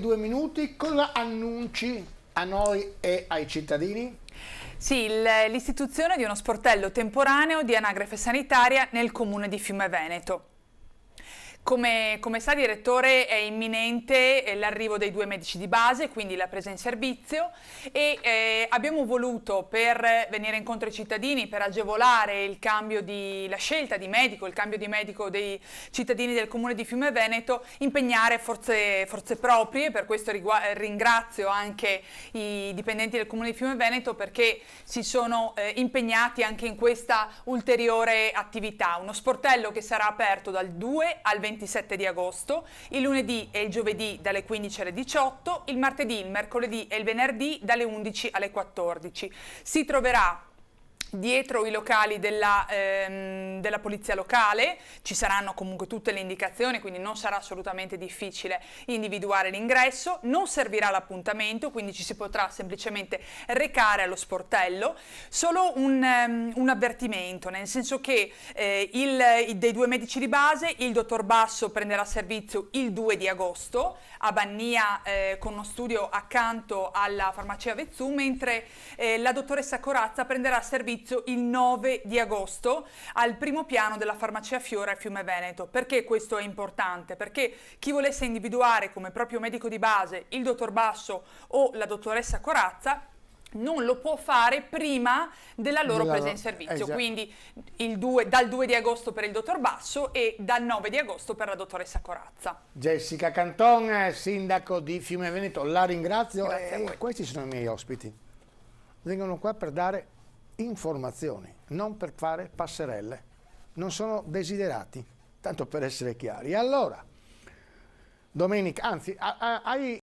2 minuti, cosa annunci a noi e ai cittadini? Sì, l'istituzione di uno sportello temporaneo di anagrafe sanitaria nel comune di Fiume Veneto. Come sa direttore, è imminente l'arrivo dei 2 medici di base, quindi la presa in servizio, e abbiamo voluto, per venire incontro ai cittadini, per agevolare la scelta di medico, il cambio di medico dei cittadini del comune di Fiume Veneto, impegnare forze proprie. Per questo ringrazio anche i dipendenti del comune di Fiume Veneto, perché si sono impegnati anche in questa ulteriore attività. Uno sportello che sarà aperto dal 2 al 27 di agosto, il lunedì e il giovedì dalle 15 alle 18, il martedì, il mercoledì e il venerdì dalle 11 alle 14. Si troverà dietro i locali della polizia locale, ci saranno comunque tutte le indicazioni, quindi non sarà assolutamente difficile individuare l'ingresso, non servirà l'appuntamento, quindi ci si potrà semplicemente recare allo sportello. Solo un avvertimento, nel senso che dei 2 medici di base, il dottor Basso prenderà servizio il 2 di agosto a Bannia, con uno studio accanto alla farmacia Vezzù, mentre la dottoressa Corazza prenderà servizio il 9 di agosto al primo piano della farmacia Fiore a Fiume Veneto. Perché questo è importante? Perché chi volesse individuare come proprio medico di base il dottor Basso o la dottoressa Corazza non lo può fare prima della loro presa in servizio, quindi dal 2 di agosto per il dottor Basso e dal 9 di agosto per la dottoressa Corazza. Jessica Canton, sindaco di Fiume Veneto, la ringrazio. Grazie a voi. Questi sono i miei ospiti. Vengono qua per dare informazioni, non per fare passerelle. Non sono desiderati, tanto per essere chiari. Allora, domenica, anzi, hai